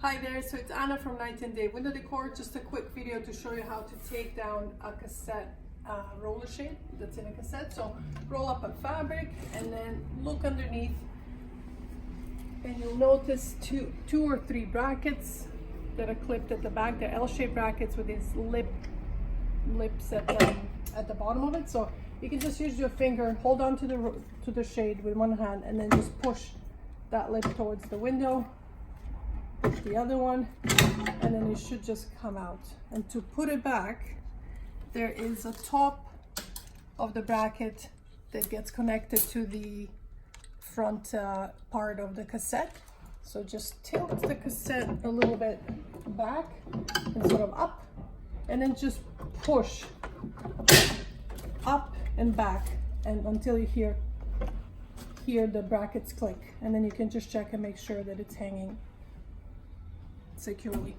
Hi there, so it's Anna from Night and Day Window Decor. Just a quick video to show you how to take down a cassette roller shade that's in a cassette. So roll up a fabric and then look underneath, and you'll notice two or three brackets that are clipped at the back. They're L-shaped brackets with these lips at the bottom of it. So you can just use your finger, hold on to the shade with one hand, and then just push that lip towards the window. Push the other one, and then it should just come out. And to put it back, there is a top of the bracket that gets connected to the front part of the cassette. So just tilt the cassette a little bit back and sort of up, and then just push up and back, and until you hear the brackets click, and then you can just check and make sure that it's hanging securely.